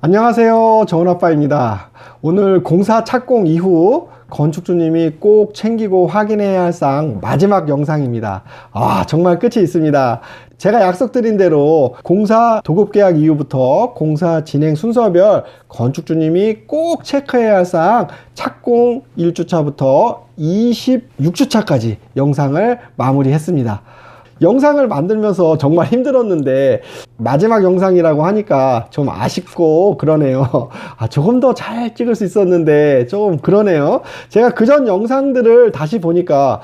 안녕하세요, 정은아빠입니다. 오늘 공사 착공 이후 건축주님이 꼭 챙기고 확인해야 할 사항 마지막 영상입니다. 정말 끝이 있습니다. 제가 약속드린 대로 공사 도급계약 이후부터 공사 진행 순서별 건축주님이 꼭 체크해야 할 사항 착공 1주차부터 26주차까지 영상을 마무리했습니다. 영상을 만들면서 정말 힘들었는데 마지막 영상이라고 하니까 좀 아쉽고 그러네요. 조금 더 잘 찍을 수 있었는데 좀 그러네요. 제가 그전 영상들을 다시 보니까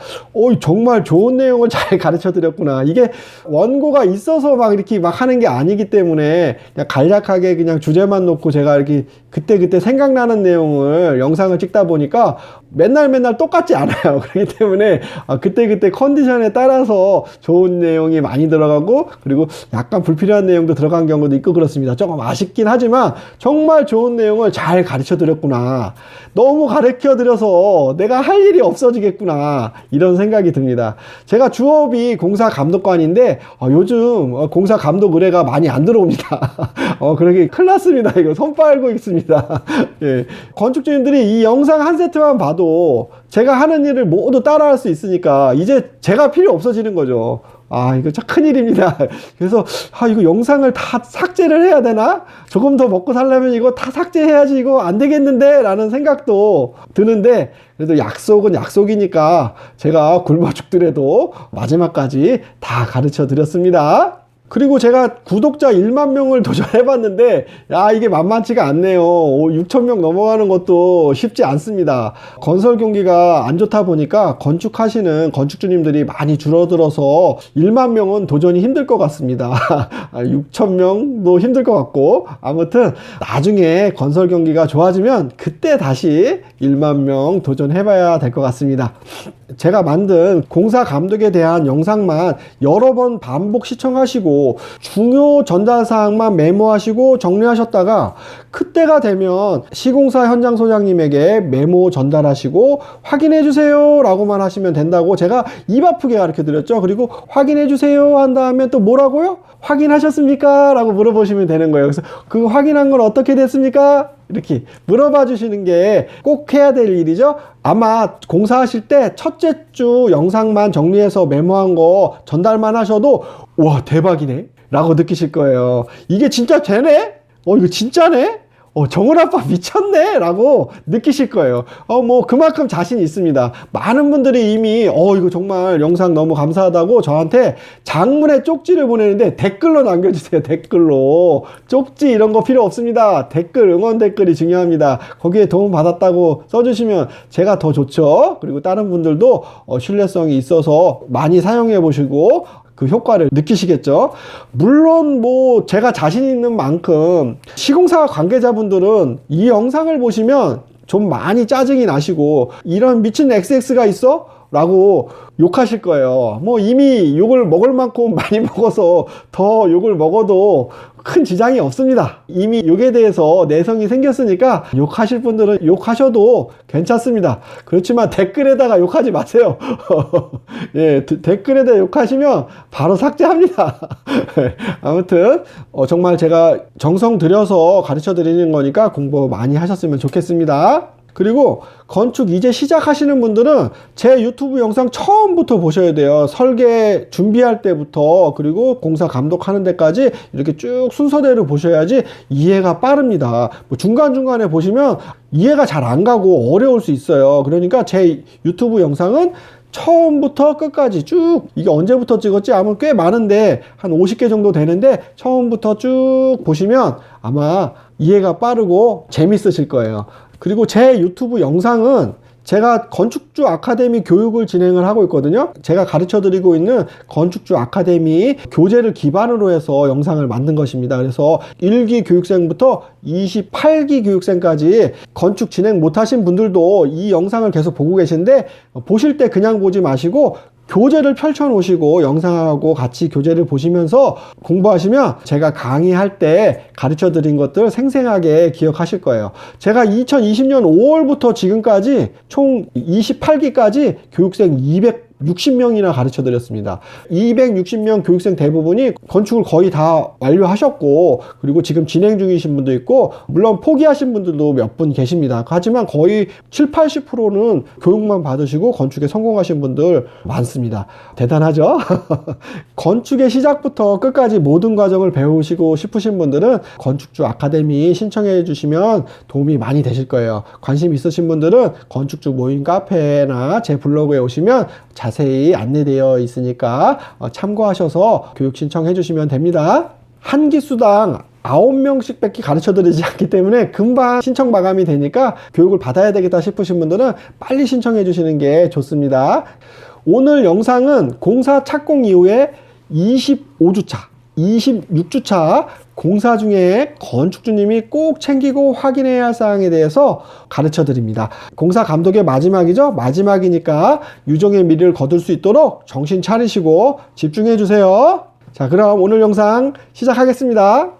정말 좋은 내용을 잘 가르쳐 드렸구나. 이게 원고가 있어서 막 이렇게 막 하는 게 아니기 때문에 그냥 간략하게 그냥 주제만 놓고 제가 이렇게 그때 생각나는 내용을 영상을 찍다 보니까 맨날 똑같지 않아요. 그렇기 때문에 그때 컨디션에 따라서 좋은 내용이 많이 들어가고 그리고 약간 불필요한 내용도 들어간 경우도 있고 그렇습니다. 조금 아쉽긴 하지만 정말 좋은 내용을 잘 가르쳐 드렸구나. 너무 가르쳐 드려서 내가 할 일이 없어지겠구나. 이런 생각이 듭니다. 제가 주업이 공사 감독관인데 요즘 공사 감독 의뢰가 많이 안 들어옵니다. 그러게 큰일 났습니다. 이거 손 빨고 있습니다. 예. 건축주님들이 이 영상 한 세트만 봐도 제가 하는 일을 모두 따라할 수 있으니까 이제 제가 필요 없어지는 거죠. 이거 참 큰일입니다. 그래서 이거 영상을 다 삭제를 해야 되나? 조금 더 먹고 살려면 이거 다 삭제해야지 이거 안 되겠는데? 라는 생각도 드는데 그래도 약속은 약속이니까 제가 굶어 죽더라도 마지막까지 다 가르쳐 드렸습니다. 그리고 제가 구독자 1만 명을 도전해봤는데 이게 만만치가 않네요. 6천 명 넘어가는 것도 쉽지 않습니다. 건설 경기가 안 좋다 보니까 건축하시는 건축주님들이 많이 줄어들어서 1만 명은 도전이 힘들 것 같습니다. 6천 명도 힘들 것 같고 아무튼 나중에 건설 경기가 좋아지면 그때 다시 1만 명 도전해봐야 될 것 같습니다. 제가 만든 공사 감독에 대한 영상만 여러 번 반복 시청하시고 중요 전달사항만 메모하시고 정리하셨다가 그때가 되면 시공사 현장 소장님에게 메모 전달하시고 확인해 주세요 라고만 하시면 된다고 제가 입 아프게 가르쳐 드렸죠. 그리고 확인해 주세요 한 다음에 또 뭐라고요? 확인하셨습니까? 라고 물어보시면 되는 거예요. 그래서 그 확인한 건 어떻게 됐습니까? 이렇게 물어봐 주시는 게 꼭 해야 될 일이죠. 아마 공사하실 때 첫째 주 영상만 정리해서 메모한 거 전달만 하셔도 와 대박이네 라고 느끼실 거예요. 이게 진짜 되네? 이거 진짜네? 정은아빠 미쳤네 라고 느끼실 거예요. 그만큼 자신이 있습니다. 많은 분들이 이미 이거 정말 영상 너무 감사하다고 저한테 장문의 쪽지를 보내는데 댓글로 남겨주세요. 댓글로. 쪽지 이런 거 필요 없습니다. 댓글, 응원 댓글이 중요합니다. 거기에 도움 받았다고 써주시면 제가 더 좋죠. 그리고 다른 분들도 신뢰성이 있어서 많이 사용해 보시고 그 효과를 느끼시겠죠. 물론 제가 자신 있는 만큼 시공사 관계자분들은 이 영상을 보시면 좀 많이 짜증이 나시고 이런 미친 XX가 있어? 라고 욕하실 거예요. 이미 욕을 먹을 만큼 많이 먹어서 더 욕을 먹어도 큰 지장이 없습니다. 이미 욕에 대해서 내성이 생겼으니까 욕하실 분들은 욕하셔도 괜찮습니다. 그렇지만 댓글에다가 욕하지 마세요. 예, 댓글에다 욕하시면 바로 삭제합니다. 아무튼 정말 제가 정성 들여서 가르쳐 드리는 거니까 공부 많이 하셨으면 좋겠습니다. 그리고 건축 이제 시작하시는 분들은 제 유튜브 영상 처음부터 보셔야 돼요. 설계 준비할 때부터 그리고 공사 감독하는 데까지 이렇게 쭉 순서대로 보셔야지 이해가 빠릅니다. 중간중간에 보시면 이해가 잘 안 가고 어려울 수 있어요. 그러니까 제 유튜브 영상은 처음부터 끝까지 쭉 이게 언제부터 찍었지? 아마 꽤 많은데 한 50개 정도 되는데 처음부터 쭉 보시면 아마 이해가 빠르고 재밌으실 거예요. 그리고 제 유튜브 영상은 제가 건축주 아카데미 교육을 진행을 하고 있거든요. 제가 가르쳐 드리고 있는 건축주 아카데미 교재를 기반으로 해서 영상을 만든 것입니다. 그래서 1기 교육생부터 28기 교육생까지 건축 진행 못하신 분들도 이 영상을 계속 보고 계신데 보실 때 그냥 보지 마시고 교재를 펼쳐 놓으시고 영상하고 같이 교재를 보시면서 공부하시면 제가 강의할 때 가르쳐 드린 것들 생생하게 기억하실 거예요. 제가 2020년 5월부터 지금까지 총 28기까지 교육생 260명이나 가르쳐 드렸습니다. 260명 교육생 대부분이 건축을 거의 다 완료하셨고, 그리고 지금 진행 중이신 분도 있고, 물론 포기하신 분들도 몇 분 계십니다. 하지만 거의 7, 80%는 교육만 받으시고 건축에 성공하신 분들 많습니다. 대단하죠? 건축의 시작부터 끝까지 모든 과정을 배우시고 싶으신 분들은 건축주 아카데미 신청해 주시면 도움이 많이 되실 거예요. 관심 있으신 분들은 건축주 모임 카페나 제 블로그에 오시면 자세히 안내되어 있으니까 참고하셔서 교육 신청해 주시면 됩니다. 한 기수당 9명씩 밖에 가르쳐 드리지 않기 때문에 금방 신청 마감이 되니까 교육을 받아야 되겠다 싶으신 분들은 빨리 신청해 주시는 게 좋습니다. 오늘 영상은 공사 착공 이후에 25주차, 26주차 공사 중에 건축주님이 꼭 챙기고 확인해야 할 사항에 대해서 가르쳐 드립니다. 공사 감독의 마지막이죠. 마지막이니까 유종의 미래를 거둘 수 있도록 정신 차리시고 집중해 주세요. 자, 그럼 오늘 영상 시작하겠습니다.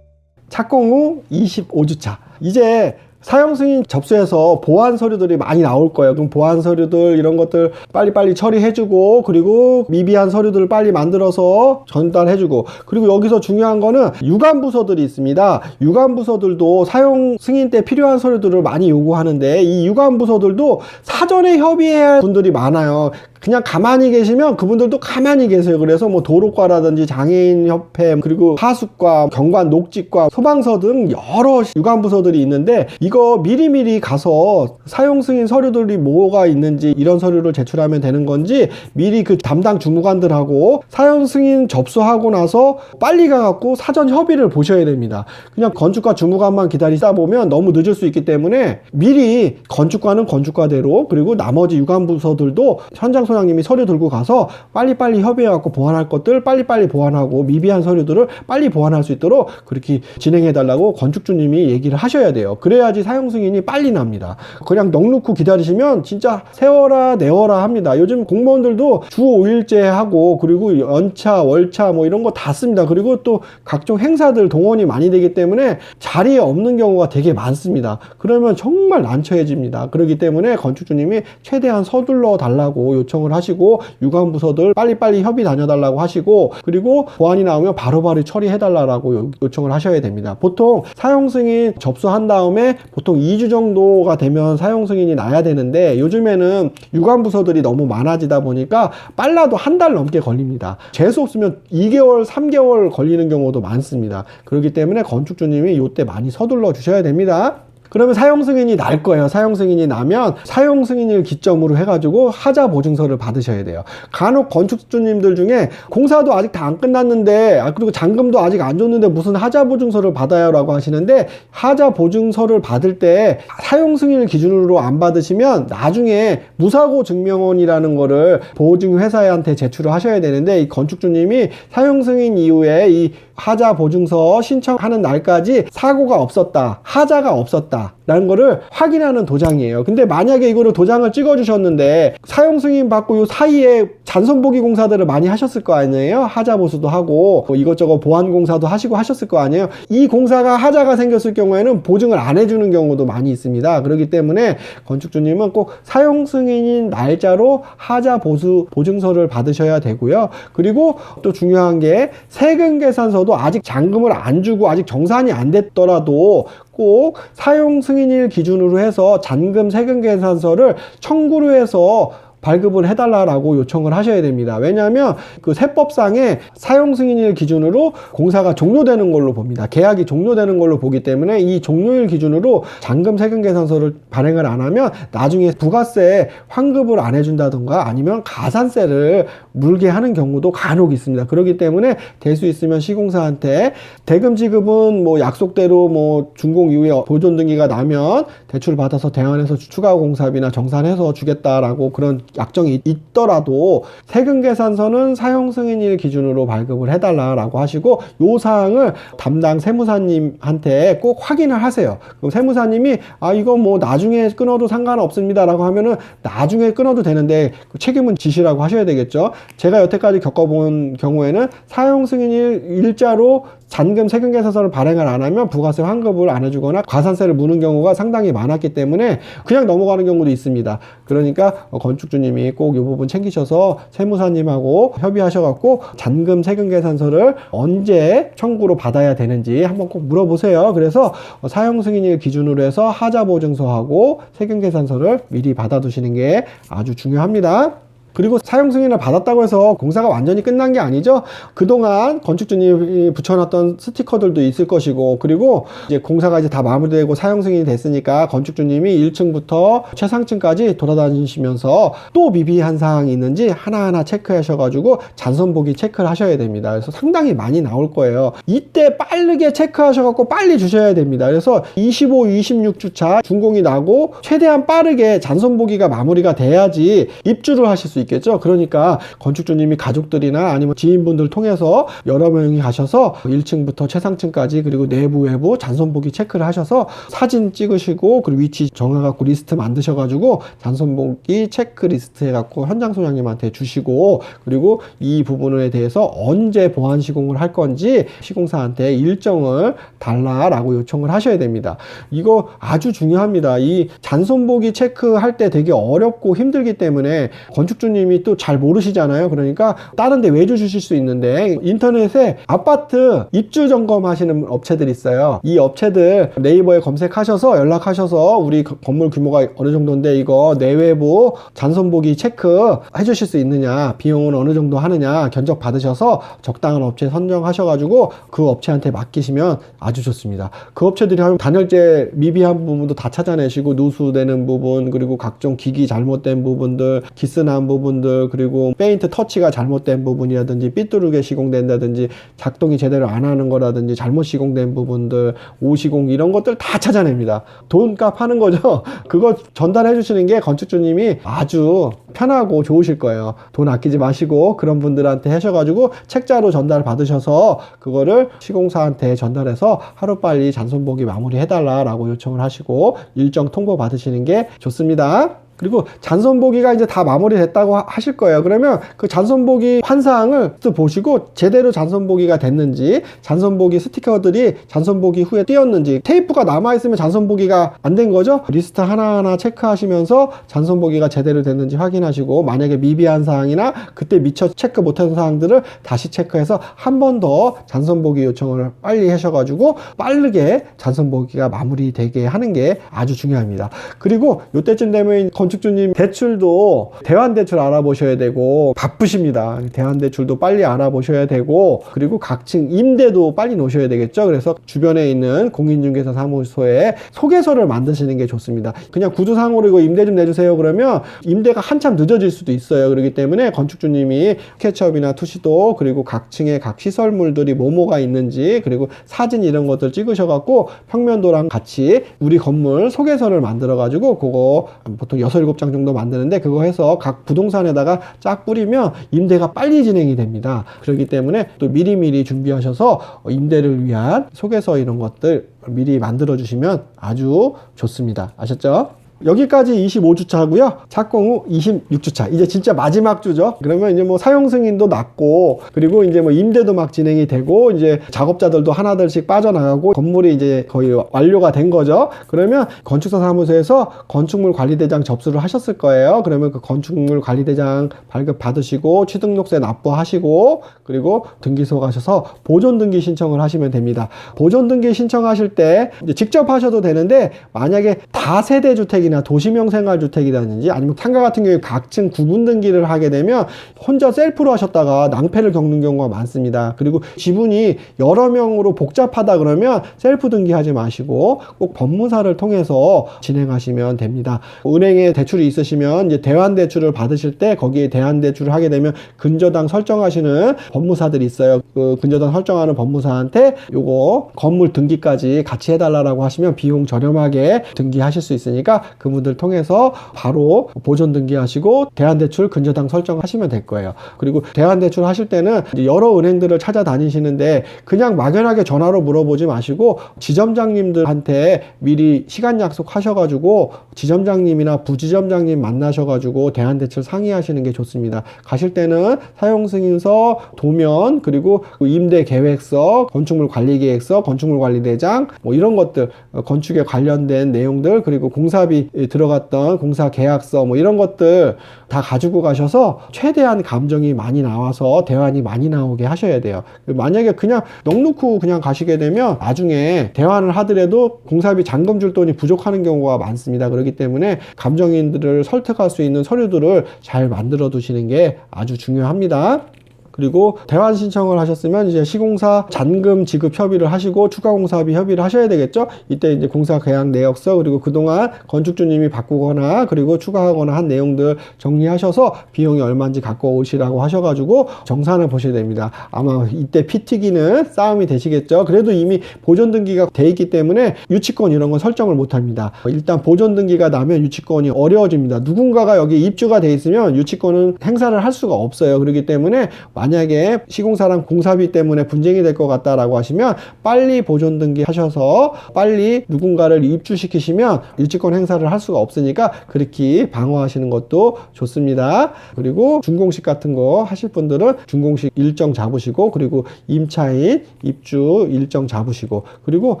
착공 후 25주차. 이제 사용 승인 접수해서 보완 서류들이 많이 나올 거예요. 그럼 보완 서류들 이런 것들 빨리빨리 처리해주고, 그리고 미비한 서류들을 빨리 만들어서 전달해주고, 그리고 여기서 중요한 거는 유관부서들이 있습니다. 유관부서들도 사용 승인 때 필요한 서류들을 많이 요구하는데, 이 유관부서들도 사전에 협의해야 할 분들이 많아요. 그냥 가만히 계시면 그분들도 가만히 계세요. 그래서 뭐 도로과라든지 장애인협회, 그리고 하수과, 경관 녹지과, 소방서 등 여러 유관부서들이 있는데, 이거 미리미리 가서 사용 승인 서류들이 뭐가 있는지, 이런 서류를 제출하면 되는 건지 미리 그 담당 주무관들하고 사용 승인 접수하고 나서 빨리 가갖고 사전 협의를 보셔야 됩니다. 그냥 건축과 주무관만 기다리다 보면 너무 늦을 수 있기 때문에 미리 건축과는 건축과대로, 그리고 나머지 유관부서들도 현장 소장님이 서류 들고 가서 빨리빨리 협의해갖고 보완할 것들 빨리빨리 보완하고, 미비한 서류들을 빨리 보완할 수 있도록 그렇게 진행해달라고 건축주님이 얘기를 하셔야 돼요. 그래야지 사용 승인이 빨리 납니다. 그냥 넋놓고 기다리시면 진짜 세워라 내워라 합니다. 요즘 공무원들도 주 5일제 하고, 그리고 연차, 월차 뭐 이런 거 다 씁니다. 그리고 또 각종 행사들 동원이 많이 되기 때문에 자리에 없는 경우가 되게 많습니다. 그러면 정말 난처해집니다. 그렇기 때문에 건축주님이 최대한 서둘러 달라고 요청을 하시고, 유관부서들 빨리빨리 협의 다녀달라고 하시고, 그리고 보완이 나오면 바로바로 처리해달라고 요청을 하셔야 됩니다. 보통 사용 승인 접수한 다음에 보통 2주 정도가 되면 사용 승인이 나야 되는데, 요즘에는 유관부서들이 너무 많아지다 보니까 빨라도 한 달 넘게 걸립니다. 재수 없으면 2개월, 3개월 걸리는 경우도 많습니다. 그렇기 때문에 건축주님이 이때 많이 서둘러 주셔야 됩니다. 그러면 사용 승인이 날 거예요. 사용 승인이 나면 사용 승인을 기점으로 해가지고 하자 보증서를 받으셔야 돼요. 간혹 건축주님들 중에 공사도 아직 다 안 끝났는데, 그리고 잔금도 아직 안 줬는데 무슨 하자 보증서를 받아요 라고 하시는데, 하자 보증서를 받을 때 사용 승인을 기준으로 안 받으시면 나중에 무사고 증명원이라는 거를 보증회사한테 제출을 하셔야 되는데, 이 건축주님이 사용 승인 이후에 이 하자 보증서 신청하는 날까지 사고가 없었다, 하자가 없었다 라는 거를 확인하는 도장이에요. 근데 만약에 이거를 도장을 찍어 주셨는데 사용 승인 받고 요 사이에 잔손보기 공사들을 많이 하셨을 거 아니에요. 하자 보수도 하고 뭐 이것저것 보완 공사도 하시고 하셨을 거 아니에요. 이 공사가 하자가 생겼을 경우에는 보증을 안 해주는 경우도 많이 있습니다. 그렇기 때문에 건축주님은 꼭 사용 승인인 날짜로 하자 보수 보증서를 받으셔야 되고요. 그리고 또 중요한 게 세금 계산서도 아직 잔금을 안 주고 아직 정산이 안 됐더라도 꼭 사용 승인일 기준으로 해서 잔금 세금 계산서를 청구를 해서 발급을 해달라고 요청을 하셔야 됩니다. 왜냐하면 그 세법상에 사용 승인일 기준으로 공사가 종료되는 걸로 봅니다. 계약이 종료되는 걸로 보기 때문에 이 종료일 기준으로 잔금 세금 계산서를 발행을 안 하면 나중에 부가세 환급을 안 해준다던가 아니면 가산세를 물게 하는 경우도 간혹 있습니다. 그렇기 때문에 될 수 있으면 시공사한테 대금 지급은 뭐 약속대로 뭐 준공 이후에 보존 등기가 나면 대출 받아서 대안해서 추가 공사비나 정산해서 주겠다라고 그런 약정이 있더라도 세금 계산서는 사용 승인일 기준으로 발급을 해달라고 하시고, 요 사항을 담당 세무사님한테 꼭 확인을 하세요. 그럼 세무사님이 이거 뭐 나중에 끊어도 상관없습니다 라고 하면은 나중에 끊어도 되는데 책임은 지시라고 하셔야 되겠죠. 제가 여태까지 겪어본 경우에는 사용 승인일 일자로 잔금 세금 계산서를 발행을 안 하면 부가세 환급을 안 해주거나 과산세를 무는 경우가 상당히 많았기 때문에 그냥 넘어가는 경우도 있습니다. 그러니까 건축주님이 꼭 이 부분 챙기셔서 세무사님하고 협의하셔갖고 잔금 세금 계산서를 언제 청구로 받아야 되는지 한번 꼭 물어보세요. 그래서 사용 승인일 기준으로 해서 하자 보증서하고 세금 계산서를 미리 받아두시는 게 아주 중요합니다. 그리고 사용 승인을 받았다고 해서 공사가 완전히 끝난 게 아니죠. 그동안 건축주님이 붙여놨던 스티커들도 있을 것이고, 그리고 이제 공사가 이제 다 마무리되고 사용 승인이 됐으니까 건축주님이 1층부터 최상층까지 돌아다니시면서 또 미비한 사항이 있는지 하나하나 체크하셔가지고 잔손보기 체크를 하셔야 됩니다. 그래서 상당히 많이 나올 거예요. 이때 빠르게 체크하셔갖고 빨리 주셔야 됩니다. 그래서 25, 26주차 준공이 나고 최대한 빠르게 잔손보기가 마무리가 돼야지 입주를 하실 수 있겠죠. 그러니까 건축주님이 가족들이나 아니면 지인분들 통해서 여러 명이 가셔서 1층부터 최상층까지 그리고 내부 외부 잔손보기 체크를 하셔서 사진 찍으시고 그리고 위치 정해갖고 리스트 만드셔가지고 잔손보기 체크리스트 해갖고 현장 소장님한테 주시고, 그리고 이 부분에 대해서 언제 보완 시공을 할 건지 시공사한테 일정을 달라라고 요청을 하셔야 됩니다. 이거 아주 중요합니다. 이 잔손보기 체크할 때 되게 어렵고 힘들기 때문에 건축주님이 또 잘 모르시잖아요. 그러니까 다른 데 외주 주실 수 있는데 인터넷에 아파트 입주 점검 하시는 업체들이 있어요. 이 업체들 네이버에 검색하셔서 연락하셔서 우리 건물 규모가 어느 정도인데 이거 내외부 잔손보기 체크 해주실 수 있느냐, 비용은 어느 정도 하느냐 견적 받으셔서 적당한 업체 선정하셔가지고 그 업체한테 맡기시면 아주 좋습니다. 그 업체들이 하면 단열재 미비한 부분도 다 찾아내시고 누수되는 부분, 그리고 각종 기기 잘못된 부분들, 기스난 부분들, 그리고 페인트 터치가 잘못된 부분이라든지 삐뚤게 시공된다든지 작동이 제대로 안 하는 거라든지 잘못 시공된 부분들, 오시공 이런 것들 다 찾아냅니다. 돈값 하는 거죠. 그거 전달해 주시는 게 건축주님이 아주 편하고 좋으실 거예요. 돈 아끼지 마시고 그런 분들한테 하셔가지고 책자로 전달 받으셔서 그거를 시공사한테 전달해서 하루빨리 잔손보기 마무리 해달라라고 요청을 하시고 일정 통보 받으시는 게 좋습니다. 그리고 잔손보기가 이제 다 마무리됐다고 하실 거예요. 그러면 그 잔손보기 환사항을 보시고 제대로 잔손보기가 됐는지, 잔손보기 스티커들이 잔손보기 후에 띄었는지, 테이프가 남아있으면 잔손보기가 안 된 거죠. 리스트 하나하나 체크하시면서 잔손보기가 제대로 됐는지 확인하시고, 만약에 미비한 사항이나 그때 미처 체크 못한 사항들을 다시 체크해서 한 번 더 잔손보기 요청을 빨리 하셔가지고 빠르게 잔손보기가 마무리되게 하는 게 아주 중요합니다. 그리고 이때쯤 되면 건축주님 대출도 대환대출 알아보셔야 되고 바쁘십니다. 대환대출도 빨리 알아보셔야 되고, 그리고 각층 임대도 빨리 놓으셔야 되겠죠. 그래서 주변에 있는 공인중개사 사무소에 소개서를 만드시는 게 좋습니다. 그냥 구두상으로 이거 임대 좀 내주세요 그러면 임대가 한참 늦어질 수도 있어요. 그렇기 때문에 건축주님이 스케치업이나 투시도, 그리고 각층의 각 시설물들이 뭐뭐가 있는지, 그리고 사진 이런 것들 찍으셔갖고 평면도랑 같이 우리 건물 소개서를 만들어 가지고 그거 보통 6, 7장 정도 만드는데 그거 해서 각 부동산에다가 쫙 뿌리면 임대가 빨리 진행이 됩니다. 그렇기 때문에 또 미리미리 준비하셔서 임대를 위한 소개서 이런 것들 미리 만들어 주시면 아주 좋습니다. 아셨죠? 여기까지 25주차고요. 착공 후 26주차. 이제 진짜 마지막 주죠. 그러면 이제 뭐 사용 승인도 났고, 그리고 이제 뭐 임대도 막 진행이 되고, 이제 작업자들도 하나둘씩 빠져나가고, 건물이 이제 거의 완료가 된 거죠. 그러면 건축사 사무소에서 건축물 관리대장 접수를 하셨을 거예요. 그러면 그 건축물 관리대장 발급 받으시고, 취등록세 납부하시고, 그리고 등기소 가셔서 보존등기 신청을 하시면 됩니다. 보존등기 신청하실 때 이제 직접 하셔도 되는데, 만약에 다세대 주택이 도시명 생활주택이라든지 아니면 상가 같은 경우에 각층 구분 등기를 하게 되면 혼자 셀프로 하셨다가 낭패를 겪는 경우가 많습니다. 그리고 지분이 여러 명으로 복잡하다 그러면 셀프 등기하지 마시고 꼭 법무사를 통해서 진행하시면 됩니다. 은행에 대출이 있으시면 이제 대환대출을 받으실 때 거기에 대환대출을 하게 되면 근저당 설정하시는 법무사들이 있어요. 그 근저당 설정하는 법무사한테 요거 건물 등기까지 같이 해달라고 하시면 비용 저렴하게 등기하실 수 있으니까 그분들 통해서 바로 보존 등기하시고 대환대출 근저당 설정하시면 될 거예요. 그리고 대환대출 하실 때는 이제 여러 은행들을 찾아다니시는데 그냥 막연하게 전화로 물어보지 마시고 지점장님들한테 미리 시간 약속하셔가지고 지점장님이나 부지점장님 만나셔가지고 대환대출 상의하시는 게 좋습니다. 가실 때는 사용승인서, 도면, 그리고 임대계획서, 건축물관리계획서, 건축물관리대장 뭐 이런 것들, 건축에 관련된 내용들, 그리고 공사비 들어갔던 공사계약서 뭐 이런 것들 다 가지고 가셔서 최대한 감정이 많이 나와서 대환이 많이 나오게 하셔야 돼요. 만약에 그냥 넉놓고 그냥 가시게 되면 나중에 대환을 하더라도 공사비 잔금 줄 돈이 부족하는 경우가 많습니다. 그렇기 때문에 감정인들을 설득할 수 있는 서류들을 잘 만들어 두시는 게 아주 중요합니다. 그리고 대환 신청을 하셨으면 이제 시공사 잔금 지급 협의를 하시고 추가 공사비 협의를 하셔야 되겠죠. 이때 이제 공사 계약 내역서, 그리고 그동안 건축주님이 바꾸거나 그리고 추가하거나 한 내용들 정리하셔서 비용이 얼마인지 갖고 오시라고 하셔가지고 정산을 보셔야 됩니다. 아마 이때 피 튀기는 싸움이 되시겠죠. 그래도 이미 보존 등기가 돼 있기 때문에 유치권 이런 건 설정을 못 합니다. 일단 보존 등기가 나면 유치권이 어려워집니다. 누군가가 여기 입주가 돼 있으면 유치권은 행사를 할 수가 없어요. 그렇기 때문에 만약에 시공사랑 공사비 때문에 분쟁이 될 것 같다라고 하시면 빨리 보존 등기 하셔서 빨리 누군가를 입주시키시면 유치권 행사를 할 수가 없으니까 그렇게 방어하시는 것도 좋습니다. 그리고 준공식 같은 거 하실 분들은 준공식 일정 잡으시고, 그리고 임차인 입주 일정 잡으시고, 그리고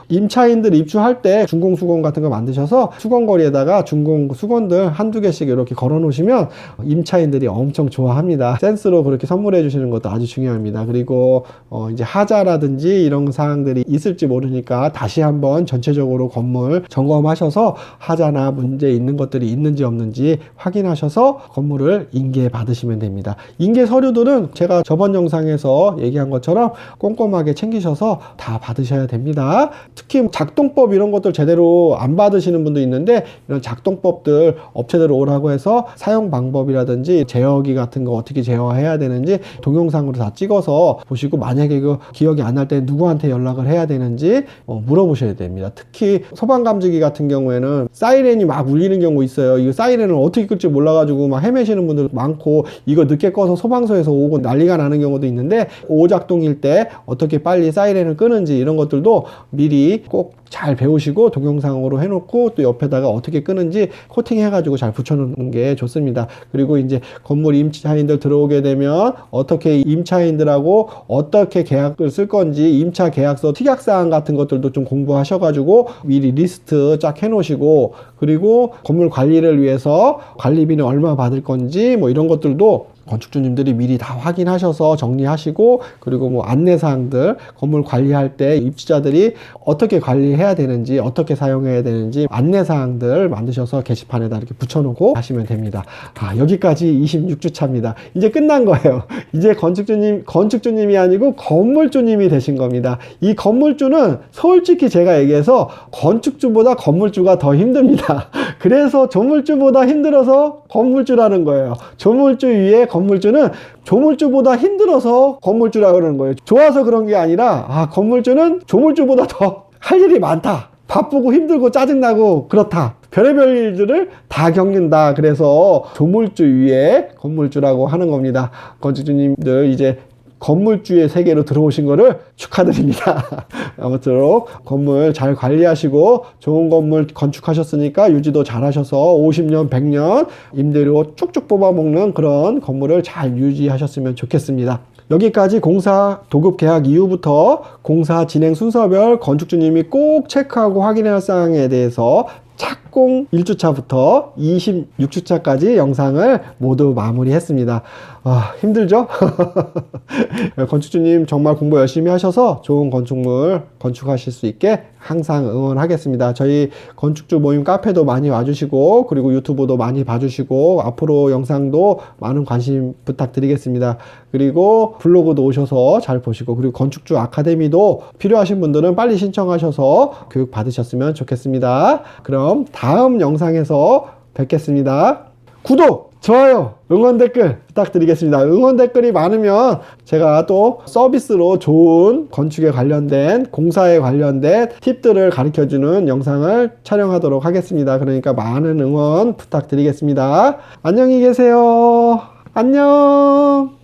임차인들 입주할 때 준공 수건 같은 거 만드셔서 수건거리에다가 준공 수건들 한두 개씩 이렇게 걸어 놓으시면 임차인들이 엄청 좋아합니다. 센스로 그렇게 선물해 주시는 것도 아주 중요합니다. 그리고 이제 하자라든지 이런 사항들이 있을지 모르니까 다시 한번 전체적으로 건물 점검하셔서 하자나 문제 있는 것들이 있는지 없는지 확인하셔서 건물을 인계 받으시면 됩니다. 인계 서류들은 제가 저번 영상에서 얘기한 것처럼 꼼꼼하게 챙기셔서 다 받으셔야 됩니다. 특히 작동법 이런 것들 제대로 안 받으시는 분도 있는데 이런 작동법들 업체들 오라고 해서 사용 방법이라든지 제어기 같은 거 어떻게 제어해야 되는지 동영상으로 다 찍어서 보시고, 만약에 그 기억이 안 날 때 누구한테 연락을 해야 되는지 물어보셔야 됩니다. 특히 소방감지기 같은 경우에는 사이렌이 막 울리는 경우 있어요. 이 사이렌을 어떻게 끌지 몰라가지고 막 헤매시는 분들 많고, 이거 늦게 꺼서 소방서에서 오고 난리가 나는 경우도 있는데 오작동일 때 어떻게 빨리 사이렌을 끄는지 이런 것들도 미리 꼭 잘 배우시고 동영상으로 해놓고 또 옆에다가 어떻게 끄는지 코팅해가지고 잘 붙여놓는 게 좋습니다. 그리고 이제 건물 임차인들 들어오게 되면 어떻게 임차인들하고 어떻게 계약을 쓸 건지 임차 계약서 특약사항 같은 것들도 좀 공부하셔가지고 미리 리스트 쫙 해놓으시고, 그리고 건물 관리를 위해서 관리비는 얼마 받을 건지 뭐 이런 것들도 건축주님들이 미리 다 확인하셔서 정리하시고, 그리고 뭐 안내사항들 건물 관리할 때 입주자들이 어떻게 관리해야 되는지 어떻게 사용해야 되는지 안내사항들 만드셔서 게시판에다 이렇게 붙여놓고 하시면 됩니다. 여기까지 26주차입니다. 이제 끝난 거예요. 이제 건축주님이 아니고 건물주님이 되신 겁니다. 이 건물주는 솔직히 제가 얘기해서 건축주보다 건물주가 더 힘듭니다. 그래서 조물주보다 힘들어서 건물주라는 거예요. 조물주 위에 건물주는 조물주보다 힘들어서 건물주라고 그러는 거예요. 좋아서 그런 게 아니라 건물주는 조물주보다 더 할 일이 많다, 바쁘고 힘들고 짜증나고 그렇다, 별의별 일들을 다 겪는다. 그래서 조물주 위에 건물주라고 하는 겁니다. 건축주님들 이제 건물주의 세계로 들어오신 거를 축하드립니다. 아무쪼록 건물 잘 관리하시고 좋은 건물 건축하셨으니까 유지도 잘 하셔서 50년, 100년 임대료 쭉쭉 뽑아먹는 그런 건물을 잘 유지하셨으면 좋겠습니다. 여기까지 공사 도급 계약 이후부터 공사 진행 순서별 건축주님이 꼭 체크하고 확인해야 할 사항에 대해서 착공 1주차부터 26주차까지 영상을 모두 마무리했습니다. 힘들죠? 건축주님 정말 공부 열심히 하셔서 좋은 건축물 건축하실 수 있게 항상 응원하겠습니다. 저희 건축주 모임 카페도 많이 와주시고, 그리고 유튜브도 많이 봐주시고, 앞으로 영상도 많은 관심 부탁드리겠습니다. 그리고 블로그도 오셔서 잘 보시고, 그리고 건축주 아카데미도 필요하신 분들은 빨리 신청하셔서 교육 받으셨으면 좋겠습니다. 그럼 다음 영상에서 뵙겠습니다. 구독! 좋아요, 응원 댓글 부탁드리겠습니다. 응원 댓글이 많으면 제가 또 서비스로 좋은 건축에 관련된, 공사에 관련된 팁들을 가르쳐주는 영상을 촬영하도록 하겠습니다. 그러니까 많은 응원 부탁드리겠습니다. 안녕히 계세요. 안녕.